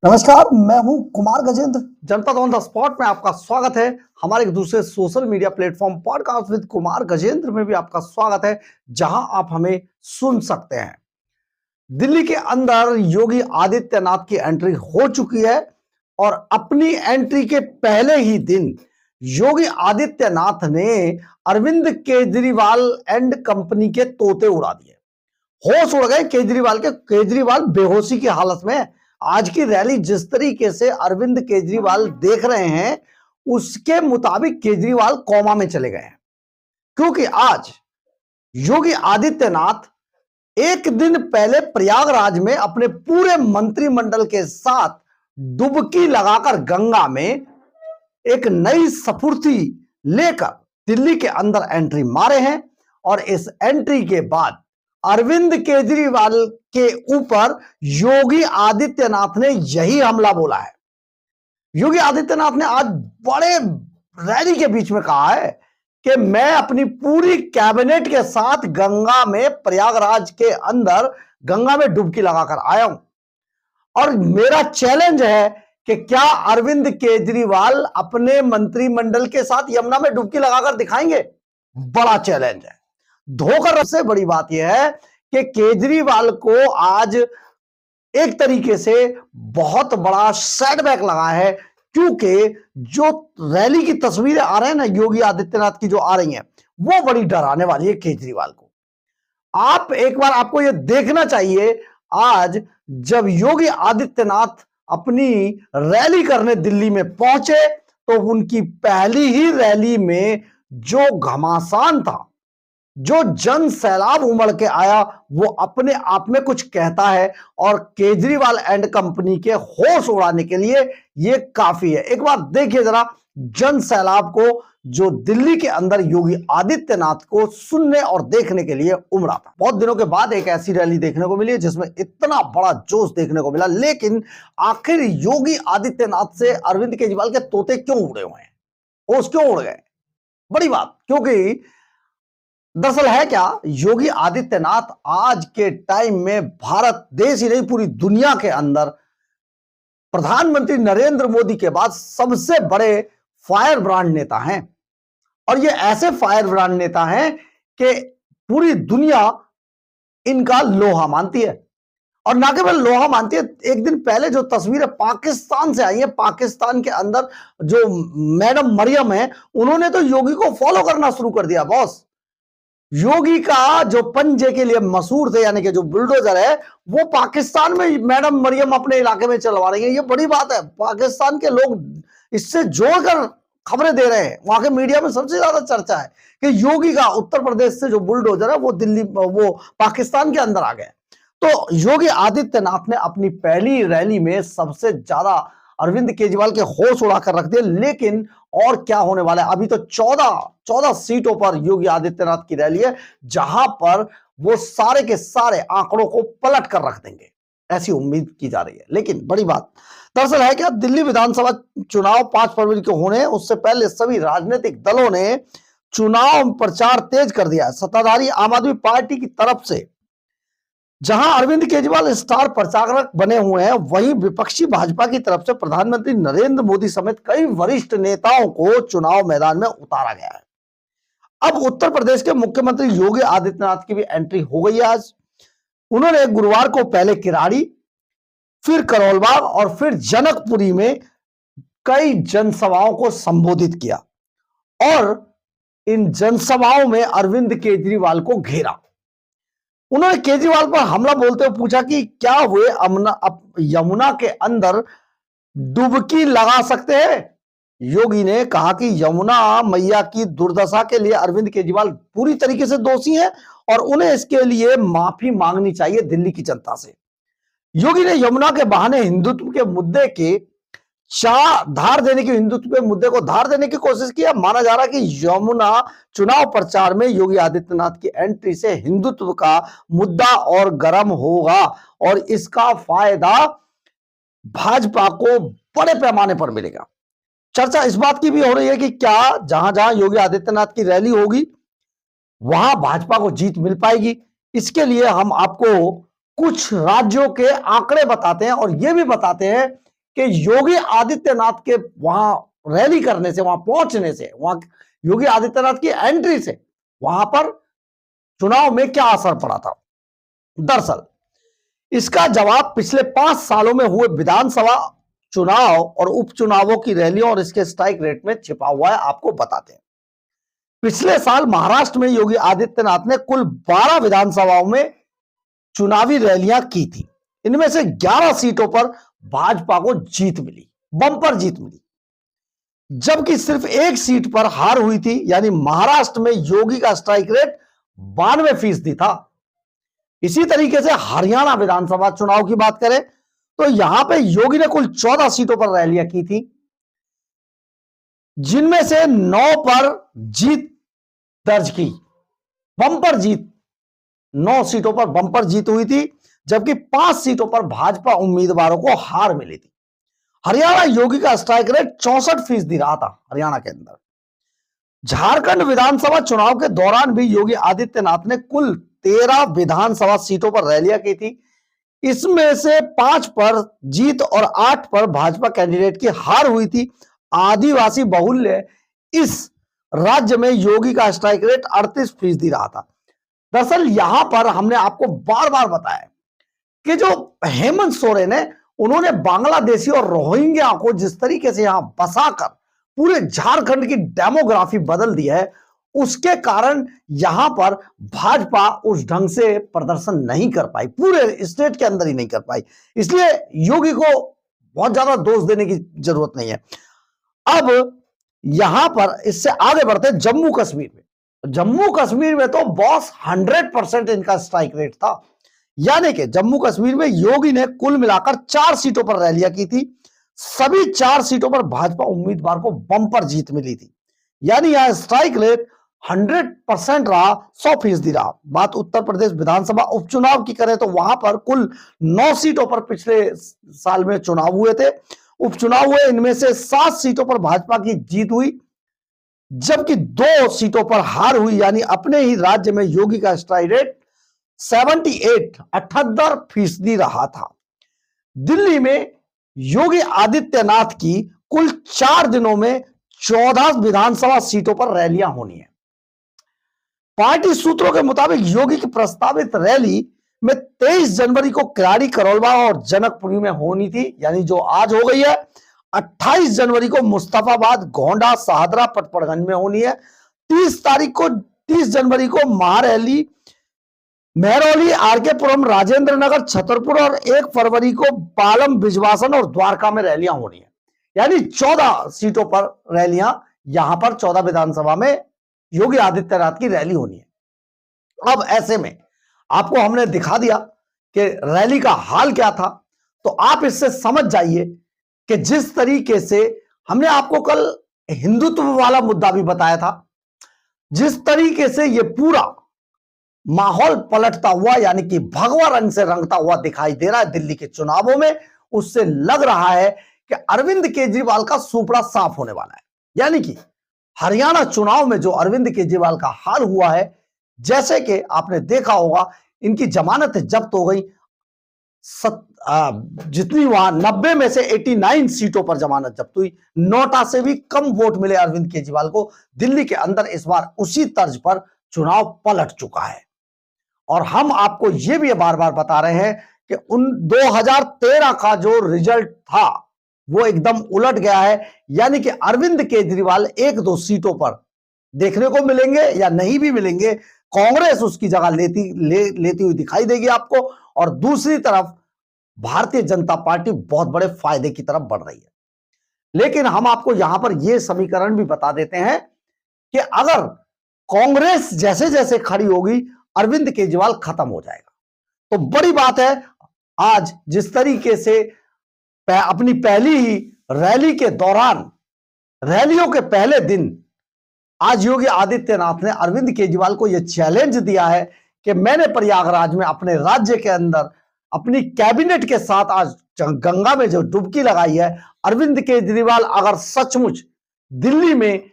नमस्कार, मैं हूं कुमार गजेंद्र। जनपद ऑन द स्पॉट में आपका स्वागत है। हमारे एक दूसरे social media platform podcast with Kumar Gajendra में भी आपका स्वागत है, जहां आप हमें सुन सकते हैं। दिल्ली के अंदर योगी आदित्यनाथ की एंट्री हो चुकी है और अपनी एंट्री के पहले ही दिन योगी आदित्यनाथ ने अरविंद केजरीवाल एंड कंपनी के तोते उड़ा दिए। होश उड़ गए केजरीवाल के। केजरीवाल बेहोशी की हालत में है। आज की रैली जिस तरीके से अरविंद केजरीवाल देख रहे हैं, उसके मुताबिक केजरीवाल कोमा में चले गए हैं, क्योंकि आज योगी आदित्यनाथ एक दिन पहले प्रयागराज में अपने पूरे मंत्रिमंडल के साथ डुबकी लगाकर गंगा में एक नई स्फूर्ति लेकर दिल्ली के अंदर एंट्री मारे हैं। और इस एंट्री के बाद अरविंद केजरीवाल के ऊपर योगी आदित्यनाथ ने यही हमला बोला है। योगी आदित्यनाथ ने आज बड़े रैली के बीच में कहा है कि मैं अपनी पूरी कैबिनेट के साथ गंगा में, प्रयागराज के अंदर गंगा में डुबकी लगाकर आया हूं और मेरा चैलेंज है कि क्या अरविंद केजरीवाल अपने मंत्रिमंडल के साथ यमुना में डुबकी लगाकर दिखाएंगे। बड़ा चैलेंज है। धोकर सबसे बड़ी बात यह है कि केजरीवाल को आज एक तरीके से बहुत बड़ा सेटबैक लगा है, क्योंकि जो रैली की तस्वीरें आ रहे हैं ना योगी आदित्यनाथ की, जो आ रही हैं, वो बड़ी डराने वाली है केजरीवाल को। आप एक बार आपको यह देखना चाहिए, आज जब योगी आदित्यनाथ अपनी रैली करने दिल्ली में पहुंचे तो उनकी पहली ही रैली में जो घमासान था, जो जन सैलाब उमड़ के आया, वो अपने आप में कुछ कहता है और केजरीवाल एंड कंपनी के होश उड़ाने के लिए ये काफी है। एक बार देखिए जरा जन सैलाब को, जो दिल्ली के अंदर योगी आदित्यनाथ को सुनने और देखने के लिए उमड़ा था। बहुत दिनों के बाद एक ऐसी रैली देखने को मिली जिसमें इतना बड़ा जोश देखने को मिला। लेकिन आखिर योगी आदित्यनाथ से अरविंद केजरीवाल के तोते क्यों उड़े हुए हैं, होश क्यों उड़ गए? बड़ी बात, क्योंकि दरअसल है क्या, योगी आदित्यनाथ आज के टाइम में भारत देश ही नहीं पूरी दुनिया के अंदर प्रधानमंत्री नरेंद्र मोदी के बाद सबसे बड़े फायर ब्रांड नेता हैं। और ये ऐसे फायर ब्रांड नेता हैं कि पूरी दुनिया इनका लोहा मानती है। और ना केवल लोहा मानती है, एक दिन पहले जो तस्वीरें पाकिस्तान से आई हैं, पाकिस्तान के अंदर जो मैडम मरियम है, उन्होंने तो योगी को फॉलो करना शुरू कर दिया। बॉस, योगी का जो पंजे के लिए मशहूर थे, यानी कि जो बुलडोजर है, वो पाकिस्तान में मैडम मरियम अपने इलाके में चलवा रही है। ये बड़ी बात है। पाकिस्तान के लोग इससे जोड़कर खबरें दे रहे हैं। वहां के मीडिया में सबसे ज्यादा चर्चा है कि योगी का उत्तर प्रदेश से जो बुलडोजर है वो पाकिस्तान के अंदर आ गए। तो योगी आदित्यनाथ ने अपनी पहली रैली में सबसे ज्यादा अरविंद केजरीवाल के होश उड़ाकर रख दिए। लेकिन और क्या होने वाला है, अभी तो 14 सीटों पर योगी आदित्यनाथ की रैली है, जहां पर वो सारे के सारे आंकड़ों को पलट कर रख देंगे, ऐसी उम्मीद की जा रही है। लेकिन बड़ी बात दरअसल है क्या, दिल्ली विधानसभा चुनाव 5 फरवरी को होने हैं, उससे पहले सभी राजनीतिक दलों ने चुनाव प्रचार तेज कर दिया है। सत्ताधारी आम आदमी पार्टी की तरफ से जहां अरविंद केजरीवाल स्टार प्रचारक बने हुए हैं, वहीं विपक्षी भाजपा की तरफ से प्रधानमंत्री नरेंद्र मोदी समेत कई वरिष्ठ नेताओं को चुनाव मैदान में उतारा गया है। अब उत्तर प्रदेश के मुख्यमंत्री योगी आदित्यनाथ की भी एंट्री हो गई है। आज उन्होंने गुरुवार को पहले किराड़ी, फिर करोलबाग और फिर जनकपुरी में कई जनसभाओं को संबोधित किया और इन जनसभाओं में अरविंद केजरीवाल को घेरा। उन्होंने केजरीवाल पर हमला बोलते हुए पूछा कि क्या वे यमुना के अंदर डुबकी लगा सकते हैं। योगी ने कहा कि यमुना मैया की दुर्दशा के लिए अरविंद केजरीवाल पूरी तरीके से दोषी हैं और उन्हें इसके लिए माफी मांगनी चाहिए दिल्ली की जनता से। योगी ने यमुना के बहाने हिंदुत्व के मुद्दे के हिंदुत्व के मुद्दे को धार देने की कोशिश की है। माना जा रहा है कि यमुना चुनाव प्रचार में योगी आदित्यनाथ की एंट्री से हिंदुत्व का मुद्दा और गर्म होगा और इसका फायदा भाजपा को बड़े पैमाने पर मिलेगा। चर्चा इस बात की भी हो रही है कि क्या जहां जहां योगी आदित्यनाथ की रैली होगी वहां भाजपा को जीत मिल पाएगी। इसके लिए हम आपको कुछ राज्यों के आंकड़े बताते हैं और यह भी बताते हैं कि योगी आदित्यनाथ के वहां रैली करने से, वहां पहुंचने से, वहां योगी आदित्यनाथ की एंट्री से वहां पर चुनाव में क्या असर पड़ा था। दरअसल इसका जवाब पिछले 5 सालों में हुए विधानसभा चुनाव और उपचुनावों की रैलियों और इसके स्ट्राइक रेट में छिपा हुआ है। आपको बताते हैं, पिछले साल महाराष्ट्र में योगी आदित्यनाथ ने कुल 12 विधानसभाओं में चुनावी रैलियां की थी। इनमें से 11 सीटों पर भाजपा को जीत मिली, बम्पर जीत मिली, जबकि सिर्फ एक सीट पर हार हुई थी। यानी महाराष्ट्र में योगी का स्ट्राइक रेट 92% था। इसी तरीके से हरियाणा विधानसभा चुनाव की बात करें तो यहां पे योगी ने कुल 14 सीटों पर रैलियां की थी, जिनमें से 9 पर जीत दर्ज की, बम्पर जीत। 9 सीटों पर बम्पर जीत हुई थी, जबकि 5 सीटों पर भाजपा उम्मीदवारों को हार मिली थी। हरियाणा योगी का स्ट्राइक रेट 64% रहा था हरियाणा के अंदर। झारखंड विधानसभा चुनाव के दौरान भी योगी आदित्यनाथ ने कुल 13 विधानसभा सीटों पर रैलियां की थी। इसमें से 5 पर जीत और 8 पर भाजपा कैंडिडेट की हार हुई थी। आदिवासी बहुल्य इस राज्य में योगी का स्ट्राइक रेट 38% रहा था। दरअसल यहां पर हमने आपको बार बार बताया कि जो हेमंत सोरेन है, उन्होंने बांग्लादेशी और रोहिंग्या को जिस तरीके से यहां बसाकर पूरे झारखंड की डेमोग्राफी बदल दी है, उसके कारण यहां पर भाजपा उस ढंग से प्रदर्शन नहीं कर पाई, पूरे स्टेट के अंदर ही नहीं कर पाई। इसलिए योगी को बहुत ज्यादा दोष देने की जरूरत नहीं है। अब यहां पर इससे आगे बढ़ते हैं जम्मू कश्मीर में। जम्मू कश्मीर में तो बॉस 100% इनका स्ट्राइक रेट था। यानी कि जम्मू कश्मीर में योगी ने कुल मिलाकर 4 सीटों पर रैलियां की थी। सभी 4 सीटों पर भाजपा उम्मीदवार को बम्पर जीत मिली थी। यानी यहां स्ट्राइक रेट 100% रहा, 100% रहा। बात उत्तर प्रदेश विधानसभा उपचुनाव की करें तो वहां पर कुल 9 सीटों पर पिछले साल में चुनाव हुए थे, उपचुनाव हुए। इनमें से 7 सीटों पर भाजपा की जीत हुई, जबकि 2 सीटों पर हार हुई। यानी अपने ही राज्य में योगी का स्ट्राइक रेट 78% रहा था। दिल्ली में योगी आदित्यनाथ की कुल 4 दिनों में 14 विधानसभा सीटों पर रैलियां होनी है। पार्टी सूत्रों के मुताबिक योगी की प्रस्तावित रैली में 23 जनवरी को किराड़ी, करोलबाग और जनकपुरी में होनी थी, यानी जो आज हो गई है। 28 जनवरी को मुस्तफाबाद, गोंडा, शाहदरा, पटपड़गंज में होनी है। 30 जनवरी को महारैली मेहरौली, आरके पुरम, राजेंद्र नगर, छतरपुर और 1 फरवरी को पालम, बिजवासन और द्वारका में रैलियां होनी है। यानी 14 सीटों पर रैलियां, यहां पर 14 विधानसभा में योगी आदित्यनाथ की रैली होनी है। अब ऐसे में आपको हमने दिखा दिया कि रैली का हाल क्या था, तो आप इससे समझ जाइए कि जिस तरीके से हमने आपको कल हिंदुत्व वाला मुद्दा भी बताया था, जिस तरीके से यह पूरा माहौल पलटता हुआ, यानी कि भगवा रंग से रंगता हुआ दिखाई दे रहा है दिल्ली के चुनावों में, उससे लग रहा है कि अरविंद केजरीवाल का सुपड़ा साफ होने वाला है। यानी कि हरियाणा चुनाव में जो अरविंद केजरीवाल का हाल हुआ है, जैसे कि आपने देखा होगा, इनकी जमानत जब्त हो गई। जितनी वहां 90 में से 89 सीटों पर जमानत जब्त हुई। नोटा से भी कम वोट मिले अरविंद केजरीवाल को। दिल्ली के अंदर इस बार उसी तर्ज पर चुनाव पलट चुका है। और हम आपको यह भी बार बार बता रहे हैं कि उन 2013 का जो रिजल्ट था वो एकदम उलट गया है। यानी कि अरविंद केजरीवाल 1-2 सीटों पर देखने को मिलेंगे या नहीं भी मिलेंगे, कांग्रेस उसकी जगह लेती हुई दिखाई देगी आपको। और दूसरी तरफ भारतीय जनता पार्टी बहुत बड़े फायदे की तरफ बढ़ रही है। लेकिन हम आपको यहां पर यह समीकरण भी बता देते हैं कि अगर कांग्रेस जैसे जैसे खड़ी होगी, अरविंद केजरीवाल खत्म हो जाएगा। तो बड़ी बात है, आज जिस तरीके से अपनी पहली ही रैली के दौरान, रैलियों के पहले दिन, आज योगी आदित्यनाथ ने अरविंद केजरीवाल को यह चैलेंज दिया है कि मैंने प्रयागराज में अपने राज्य के अंदर अपनी कैबिनेट के साथ आज गंगा में जो डुबकी लगाई है, अरविंद केजरीवाल अगर सचमुच दिल्ली में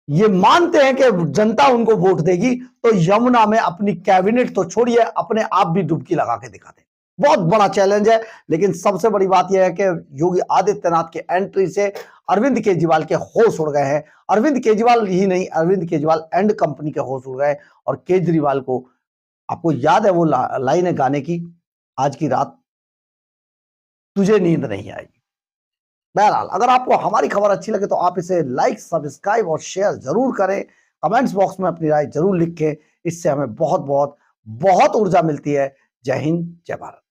ये मानते हैं कि जनता उनको वोट देगी, तो यमुना में अपनी कैबिनेट तो छोड़िए, अपने आप भी डुबकी लगा के दिखाते। बहुत बड़ा चैलेंज है। लेकिन सबसे बड़ी बात यह है कि योगी आदित्यनाथ की एंट्री से अरविंद केजरीवाल के होश उड़ गए हैं। अरविंद केजरीवाल ही नहीं, अरविंद केजरीवाल एंड कंपनी के होश उड़ गए। और केजरीवाल को, आपको याद है वो लाइन है गाने की, आज की रात तुझे नींद नहीं आएगी। बहरहाल, अगर आपको हमारी खबर अच्छी लगे तो आप इसे लाइक, सब्सक्राइब और शेयर जरूर करें। कमेंट्स बॉक्स में अपनी राय जरूर लिखें। इससे हमें बहुत बहुत बहुत ऊर्जा मिलती है। जय हिंद, जय भारत।